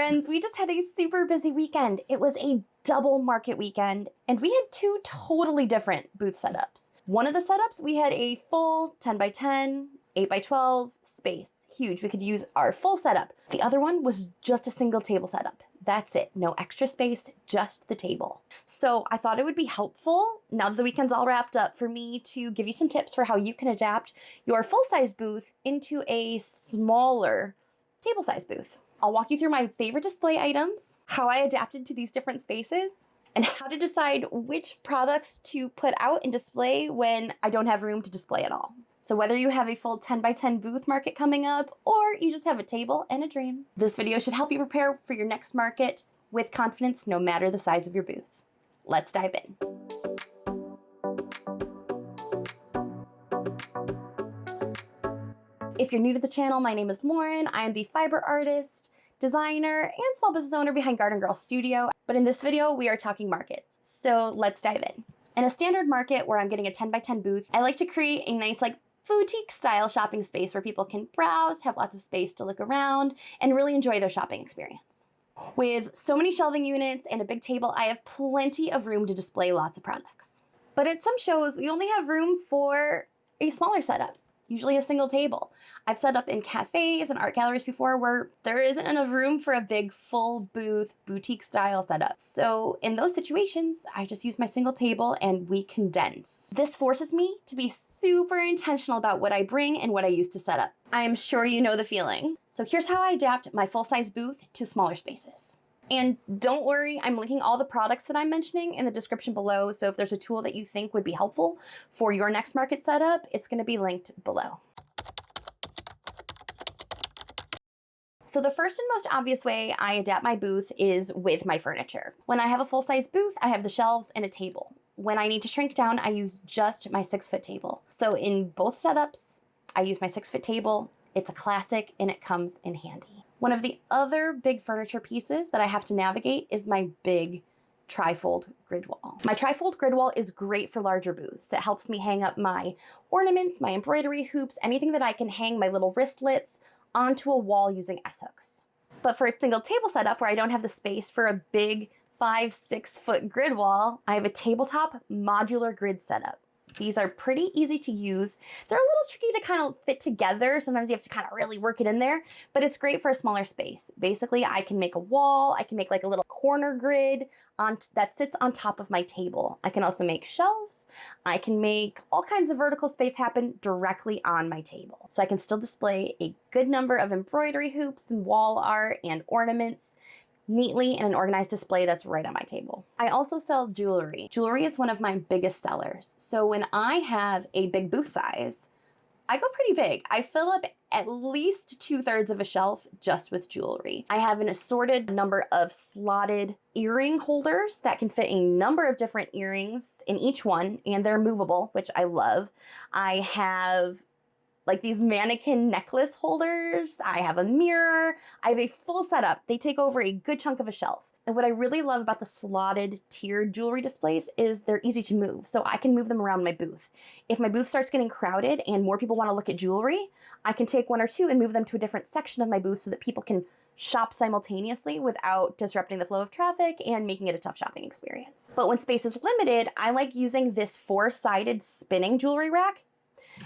Friends, we just had a super busy weekend. It was a double market weekend, and we had two totally different booth setups. One of the setups, we had a full 10 by 10, 8 by 12 space, huge. We could use our full setup. The other one was just a single table setup. That's it, no extra space, just the table. So I thought it would be helpful, now that the weekend's all wrapped up, for me to give you some tips for how you can adapt your full-size booth into a smaller table-size booth. I'll walk you through my favorite display items, how I adapted to these different spaces, and how to decide which products to put out and display when I don't have room to display at all. So whether you have a full 10 by 10 booth market coming up, or you just have a table and a dream, this video should help you prepare for your next market with confidence, no matter the size of your booth. Let's dive in. If you're new to the channel, my name is Lauren. I am the fiber artist, designer, and small business owner behind Garden Girl Studio. But in this video, we are talking markets. So let's dive in. In a standard market where I'm getting a 10 by 10 booth, I like to create a nice boutique style shopping space where people can browse, have lots of space to look around, and really enjoy their shopping experience. With so many shelving units and a big table, I have plenty of room to display lots of products. But at some shows, we only have room for a smaller setup, usually a single table. I've set up in cafes and art galleries before where there isn't enough room for a big full booth, boutique style setup. So in those situations, I just use my single table and we condense. This forces me to be super intentional about what I bring and what I use to set up. I am sure you know the feeling. So here's how I adapt my full-size booth to smaller spaces. And don't worry, I'm linking all the products that I'm mentioning in the description below, so if there's a tool that you think would be helpful for your next market setup, it's going to be linked below. So the first and most obvious way I adapt my booth is with my furniture. When I have a full-size booth, I have the shelves and a table. When I need to shrink down, I use just my 6-foot table. So in both setups, I use my 6-foot table. It's a classic and it comes in handy. One of the other big furniture pieces that I have to navigate is my big trifold grid wall. My trifold grid wall is great for larger booths. It helps me hang up my ornaments, my embroidery hoops, anything that I can hang my little wristlets onto a wall using S-hooks. But for a single table setup where I don't have the space for a big 5-6 foot grid wall, I have a tabletop modular grid setup. These are pretty easy to use. They're a little tricky to kind of fit together. Sometimes you have to kind of really work it in there, but it's great for a smaller space. Basically, I can make a wall. I can make like a little corner grid that sits on top of my table. I can also make shelves. I can make all kinds of vertical space happen directly on my table. So I can still display a good number of embroidery hoops and wall art and ornaments neatly in an organized display that's right on my table. I also sell jewelry. Jewelry is one of my biggest sellers. So when I have a big booth size, I go pretty big. I fill up at least 2/3 of a shelf just with jewelry. I have an assorted number of slotted earring holders that can fit a number of different earrings in each one, and they're movable, which I love. I have like these mannequin necklace holders. I have a mirror. I have a full setup. They take over a good chunk of a shelf. And what I really love about the slotted tiered jewelry displays is they're easy to move. So I can move them around my booth. If my booth starts getting crowded and more people want to look at jewelry, I can take one or two and move them to a different section of my booth so that people can shop simultaneously without disrupting the flow of traffic and making it a tough shopping experience. But when space is limited, I like using this 4-sided spinning jewelry rack.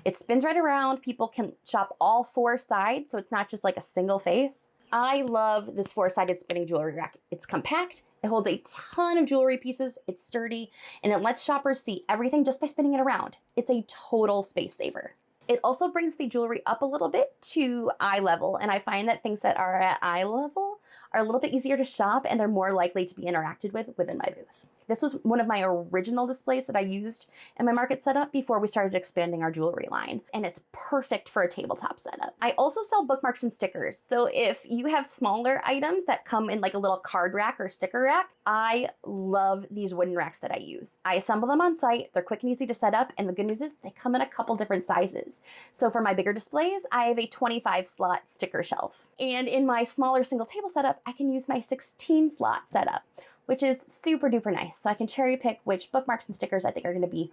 It spins right around. People can shop all 4 sides, so it's not just like a single face. I love this 4-sided spinning jewelry rack. It's compact, it holds a ton of jewelry pieces, it's sturdy, and it lets shoppers see everything just by spinning it around. It's a total space saver. It also brings the jewelry up a little bit to eye level, and I find that things that are at eye level are a little bit easier to shop and they're more likely to be interacted with within my booth. This was one of my original displays that I used in my market setup before we started expanding our jewelry line, and it's perfect for a tabletop setup. I also sell bookmarks and stickers. So if you have smaller items that come in like a little card rack or sticker rack, I love these wooden racks that I use. I assemble them on site. They're quick and easy to set up, and the good news is they come in a couple different sizes. So for my bigger displays, I have a 25 slot sticker shelf. And in my smaller single table setup, I can use my 16 slot setup, which is super duper nice. So I can cherry pick which bookmarks and stickers I think are gonna be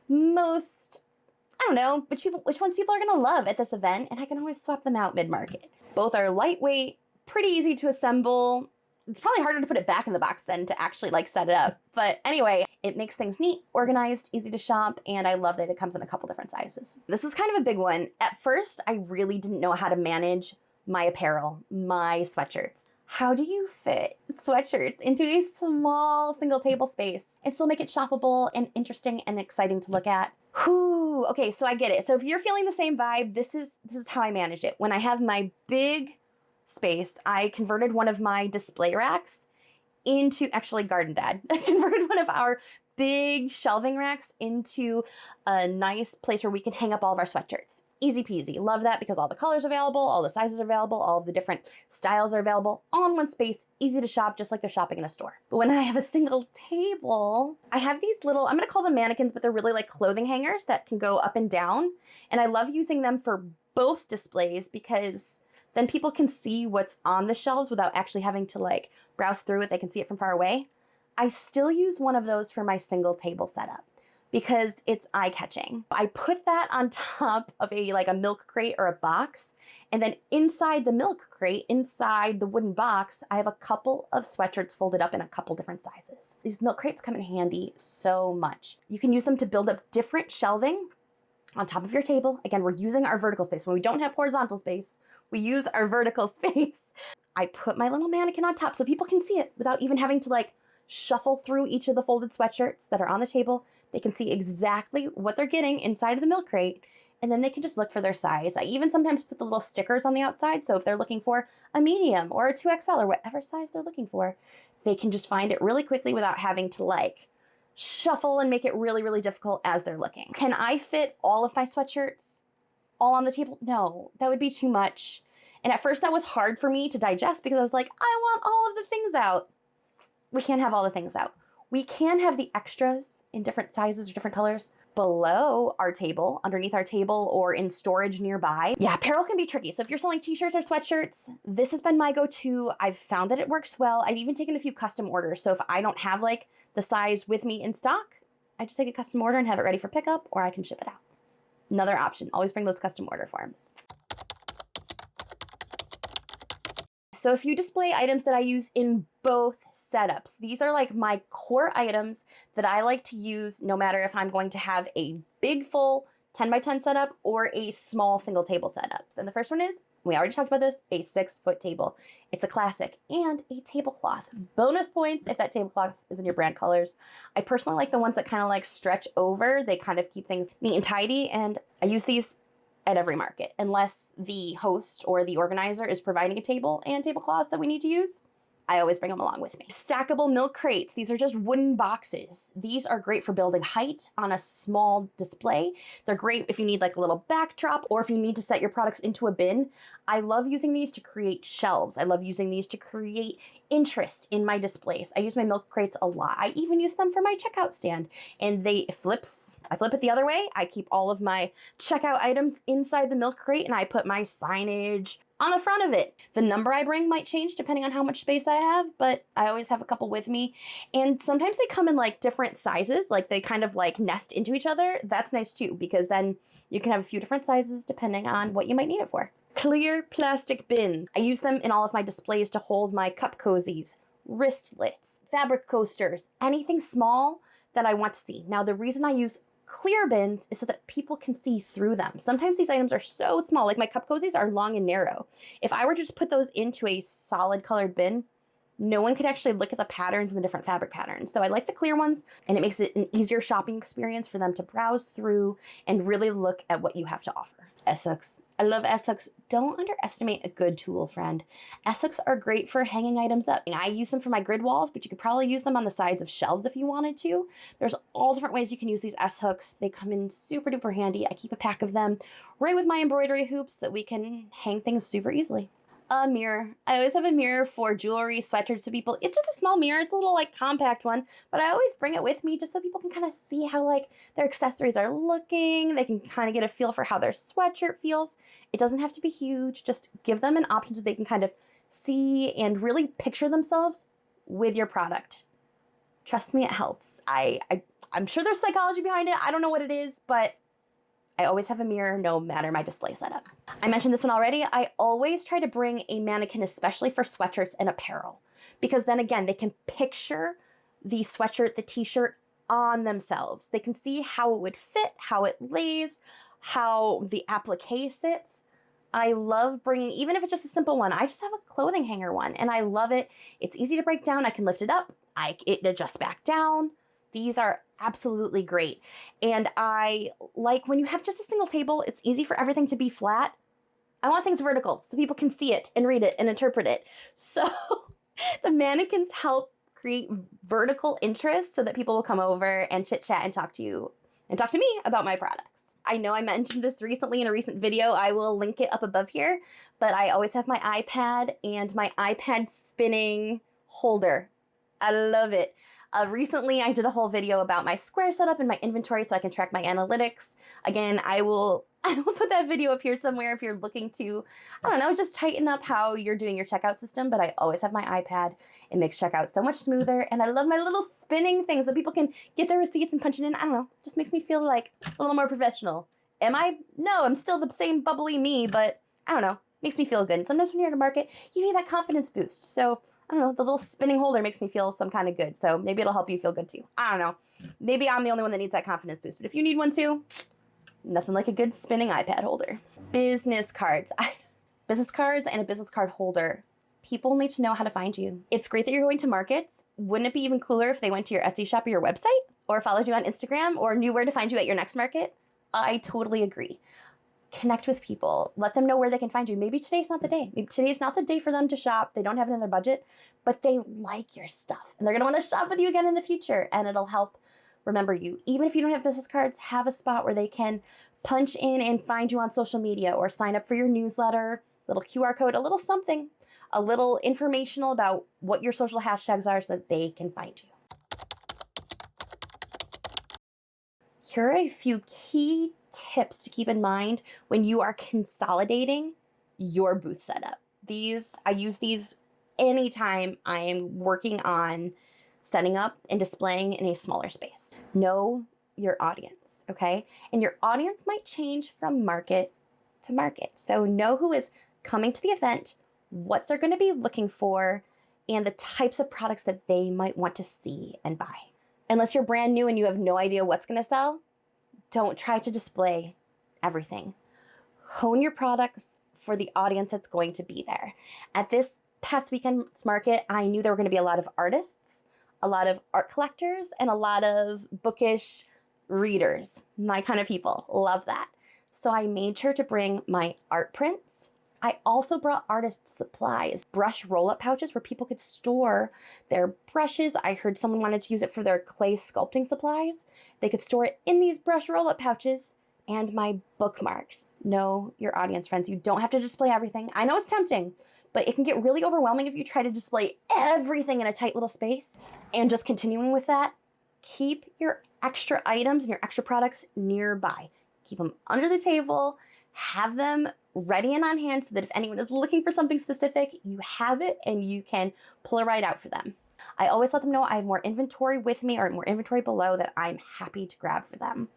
most, I don't know, which ones people are gonna love at this event, and I can always swap them out mid-market. Both are lightweight, pretty easy to assemble. It's probably harder to put it back in the box than to actually like set it up. But anyway, it makes things neat, organized, easy to shop, and I love that it comes in a couple different sizes. This is kind of a big one. At first, I really didn't know how to manage my apparel, my sweatshirts. How do you fit sweatshirts into a small single table space and still make it shoppable and interesting and exciting to look at? Whew, okay, so I get it. So if you're feeling the same vibe, this is how I manage it. When I have my big space, I converted one of my display racks into, actually Garden Dad, I converted one of our big shelving racks into a nice place where we can hang up all of our sweatshirts. Easy peasy. Love that because all the colors are available, all the sizes are available, all of the different styles are available, all in one space, easy to shop, just like they're shopping in a store. But when I have a single table, I have these little, I'm gonna call them mannequins, but they're really like clothing hangers that can go up and down. And I love using them for both displays because then people can see what's on the shelves without actually having to like browse through it. They can see it from far away. I still use one of those for my single table setup because it's eye-catching. I put that on top of a milk crate or a box, and then inside the milk crate, inside the wooden box, I have a couple of sweatshirts folded up in a couple different sizes. These milk crates come in handy so much. You can use them to build up different shelving on top of your table. Again, we're using our vertical space. When we don't have horizontal space, we use our vertical space. I put my little mannequin on top so people can see it without even having to like shuffle through each of the folded sweatshirts that are on the table. They can see exactly what they're getting inside of the milk crate, and then they can just look for their size. I even sometimes put the little stickers on the outside, so if they're looking for a medium or a 2XL or whatever size they're looking for, they can just find it really quickly without having to like shuffle and make it really, really difficult as they're looking. Can I fit all of my sweatshirts all on the table? No, that would be too much. And at first that was hard for me to digest because I was like, I want all of the things out. We can't have all the things out. We can have the extras in different sizes or different colors below our table, underneath our table, or in storage nearby. Yeah, apparel can be tricky. So if you're selling t-shirts or sweatshirts, this has been my go-to. I've found that it works well. I've even taken a few custom orders. So if I don't have like the size with me in stock, I just take a custom order and have it ready for pickup, or I can ship it out. Another option, always bring those custom order forms. So a few display items that I use in both setups. These are like my core items that I like to use no matter if I'm going to have a big full 10 by 10 setup or a small single table setups. And the first one is, we already talked about this, a 6-foot table. It's a classic, and a tablecloth. Bonus points if that tablecloth is in your brand colors. I personally like the ones that kind of like stretch over. They kind of keep things neat and tidy, and I use these at every market, unless the host or the organizer is providing a table and tablecloths that we need to use. I always bring them along with me. Stackable milk crates. These are just wooden boxes. These are great for building height on a small display. They're great if you need like a little backdrop or if you need to set your products into a bin. I love using these to create shelves. I love using these to create interest in my displays. I use my milk crates a lot. I even use them for my checkout stand, and I flip it the other way. I keep all of my checkout items inside the milk crate, and I put my signage on the front of it. The number I bring might change depending on how much space I have, but I always have a couple with me. And sometimes they come in like different sizes, like they kind of like nest into each other. That's nice too, because then you can have a few different sizes depending on what you might need it for. Clear plastic bins. I use them in all of my displays to hold my cup cozies, wristlets, fabric coasters, anything small that I want to see. Now, the reason I use clear bins is so that people can see through them. Sometimes these items are so small, like my cup cozies are long and narrow. If I were to just put those into a solid colored bin, no one could actually look at the patterns and the different fabric patterns. So I like the clear ones, and it makes it an easier shopping experience for them to browse through and really look at what you have to offer. S-hooks. I love S-hooks. Don't underestimate a good tool, friend. S-hooks are great for hanging items up. I use them for my grid walls, but you could probably use them on the sides of shelves if you wanted to. There's all different ways you can use these S-hooks. They come in super duper handy. I keep a pack of them right with my embroidery hoops that we can hang things super easily. A mirror. I always have a mirror for jewelry, sweatshirts to people. It's just a small mirror. It's a little like compact one, but I always bring it with me just so people can kind of see how like their accessories are looking. They can kind of get a feel for how their sweatshirt feels. It doesn't have to be huge. Just give them an option so they can kind of see and really picture themselves with your product. Trust me, it helps. I'm sure there's psychology behind it. I don't know what it is, but I always have a mirror no matter my display setup. I mentioned this one already. I always try to bring a mannequin, especially for sweatshirts and apparel, because then again, they can picture the sweatshirt, the t-shirt on themselves. They can see how it would fit, how it lays, how the applique sits. I love bringing, even if it's just a simple one, I just have a clothing hanger one and I love it. It's easy to break down. I can lift it up. It adjusts back down. These are absolutely great. And I like when you have just a single table, it's easy for everything to be flat. I want things vertical so people can see it and read it and interpret it. So the mannequins help create vertical interest so that people will come over and chit chat and talk to you and talk to me about my products. I know I mentioned this recently in a recent video. I will link it up above here, but I always have my iPad and my iPad spinning holder. I love it. Recently, I did a whole video about my Square setup and my inventory so I can track my analytics. Again, I will put that video up here somewhere if you're looking to, I don't know, just tighten up how you're doing your checkout system. But I always have my iPad. It makes checkout so much smoother. And I love my little spinning things so people can get their receipts and punch it in. I don't know, just makes me feel like a little more professional. Am I? No, I'm still the same bubbly me, but I don't know, makes me feel good. And sometimes when you're in a market, you need that confidence boost. So I don't know, the little spinning holder makes me feel some kind of good. So maybe it'll help you feel good too. I don't know. Maybe I'm the only one that needs that confidence boost. But if you need one too, nothing like a good spinning iPad holder. Business cards. Business cards and a business card holder. People need to know how to find you. It's great that you're going to markets. Wouldn't it be even cooler if they went to your Etsy shop or your website or followed you on Instagram or knew where to find you at your next market? I totally agree. Connect with people. Let them know where they can find you. Maybe today's not the day. Maybe today's not the day for them to shop. They don't have it in their budget, but they like your stuff and they're going to want to shop with you again in the future, and it'll help remember you. Even if you don't have business cards, have a spot where they can punch in and find you on social media or sign up for your newsletter, little QR code, a little something, a little informational about what your social hashtags are so that they can find you. Here are a few key tips to keep in mind when you are consolidating your booth setup. I use these anytime I am working on setting up and displaying in a smaller space. Know your audience, okay? And your audience might change from market to market. So know who is coming to the event, what they're going to be looking for, and the types of products that they might want to see and buy. Unless you're brand new and you have no idea what's going to sell, don't try to display everything. Hone your products for the audience that's going to be there. At this past weekend's market, I knew there were going to be a lot of artists, a lot of art collectors, and a lot of bookish readers. My kind of people. Love that. So I made sure to bring my art prints. I also brought artist supplies, brush roll-up pouches where people could store their brushes. I heard someone wanted to use it for their clay sculpting supplies. They could store it in these brush roll-up pouches, and my bookmarks. Know your audience, friends. You don't have to display everything. I know it's tempting, but it can get really overwhelming if you try to display everything in a tight little space. And just continuing with that, keep your extra items and your extra products nearby. Keep them under the table, have them ready and on hand so that if anyone is looking for something specific, you have it and you can pull it right out for them. I always let them know I have more inventory with me or more inventory below that I'm happy to grab for them.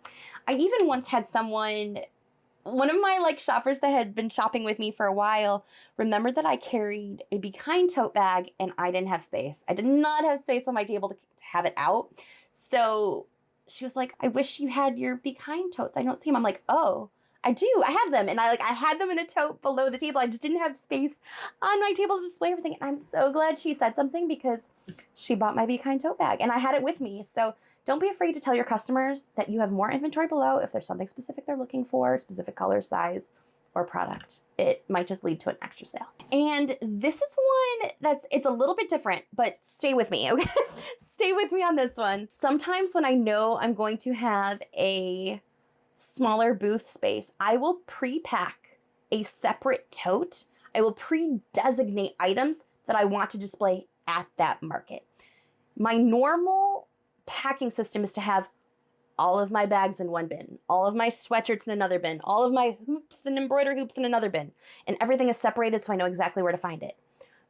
I even once had one of my shoppers that had been shopping with me for a while, remembered that I carried a Be Kind tote bag and I didn't have space. I did not have space on my table to have it out. So she was like, I wish you had your Be Kind totes. I don't see them. I'm like, oh, I do. I have them. And I had them in a tote below the table. I just didn't have space on my table to display everything. And I'm so glad she said something because she bought my Be Kind tote bag and I had it with me. So don't be afraid to tell your customers that you have more inventory below if there's something specific they're looking for, specific color, size, or product. It might just lead to an extra sale. And this is one it's a little bit different, but stay with me, okay? Stay with me on this one. Sometimes when I know I'm going to have a smaller booth space, I will pre-pack a separate tote. I will pre-designate items that I want to display at that market. My normal packing system is to have all of my bags in one bin, all of my sweatshirts in another bin, all of my hoops and embroidery hoops in another bin, and everything is separated so I know exactly where to find it.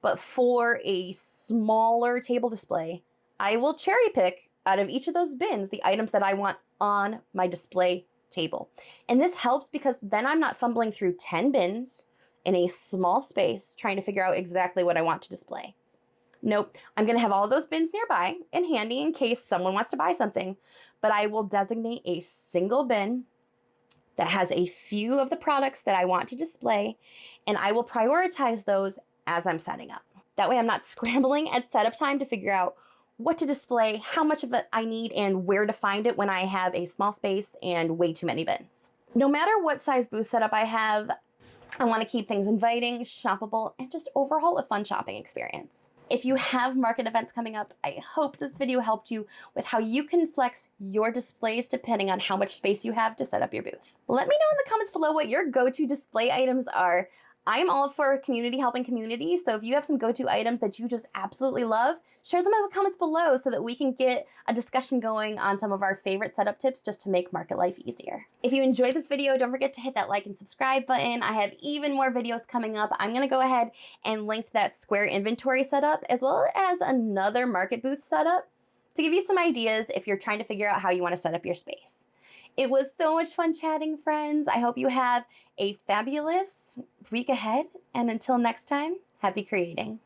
But for a smaller table display, I will cherry pick out of each of those bins the items that I want on my display table. And this helps because then I'm not fumbling through 10 bins in a small space trying to figure out exactly what I want to display. Nope, I'm gonna have all those bins nearby and handy in case someone wants to buy something, but I will designate a single bin that has a few of the products that I want to display, and I will prioritize those as I'm setting up. That way I'm not scrambling at setup time to figure out what to display, how much of it I need, and where to find it when I have a small space and way too many bins. No matter what size booth setup I have, I want to keep things inviting, shoppable, and just overall a fun shopping experience. If you have market events coming up, I hope this video helped you with how you can flex your displays depending on how much space you have to set up your booth. Let me know in the comments below what your go-to display items are. I'm all for community helping community, so if you have some go-to items that you just absolutely love, share them in the comments below so that we can get a discussion going on some of our favorite setup tips just to make market life easier. If you enjoyed this video, don't forget to hit that like and subscribe button. I have even more videos coming up. I'm gonna go ahead and link that square inventory setup as well as another market booth setup to give you some ideas if you're trying to figure out how you want to set up your space. It was so much fun chatting, friends. I hope you have a fabulous week ahead. And until next time, happy creating.